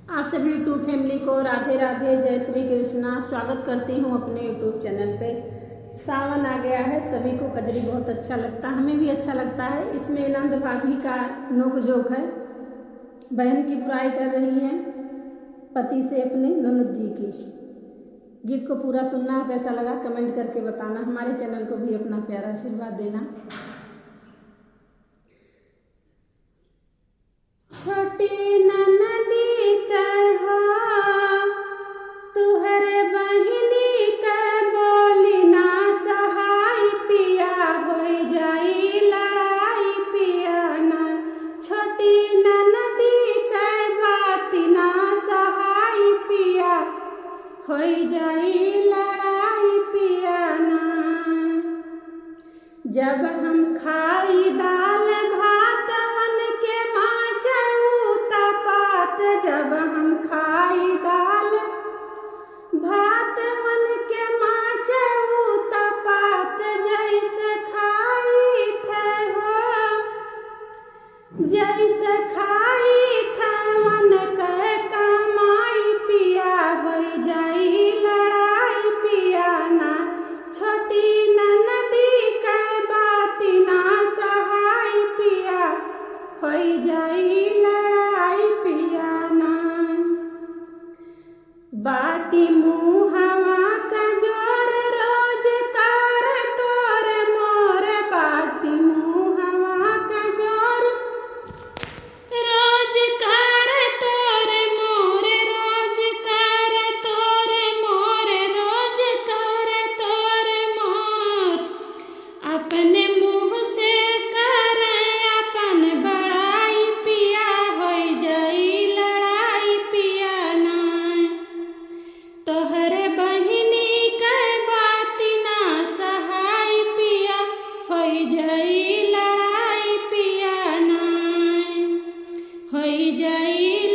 आप सभी YouTube family को राधे राधे, जय श्री कृष्णा। स्वागत करती हूँ अपने यूट्यूब चैनल पे। सावन आ गया है, सभी को कजरी बहुत अच्छा लगता है, हमें भी अच्छा लगता है। इसमें नंद भाभी का नोक झोंक है, बहन की बुराई कर रही हैं पति से अपने ननद जी की। गीत को पूरा सुनना, कैसा लगा कमेंट करके बताना। हमारे चैनल को भी अपना प्यारा आशीर्वाद देना। छोटी ननदी कहो तुहरे बहिनी के बोली ना सहाय पिया, हो जाई लड़ाई पिया ना। छोटी ननदी के बात ना सहाय पिया, हो जाई लड़ाई पिया ना। जब हम खाई दाल भात वन के माचऊ तपात, जब हम खाई दाल भात वन के माचऊ तपात, जैसे खाई थे हो जैसे खाई थे मन के कमाई पिया, हो जाई लड़ाई पिया ना। छोटी ननदी के बात ना सहाय पिया, हो जाई लड़ाई पिया ना। बाटी मुहवा का जोर रोज कर तोर मोर, बाटी मुहवा का जोर रोज कर तोर मोर, रोज कर तोर मोर, रोज कर तोर मोर। अपने मुँह से कर अपन बड़ाई पिया, हो जाई लड़ाई पिया ना। तोहरे बहिनी के बात ना सहाय पिया, हो जाई लड़ाई पिया ना, हो जाई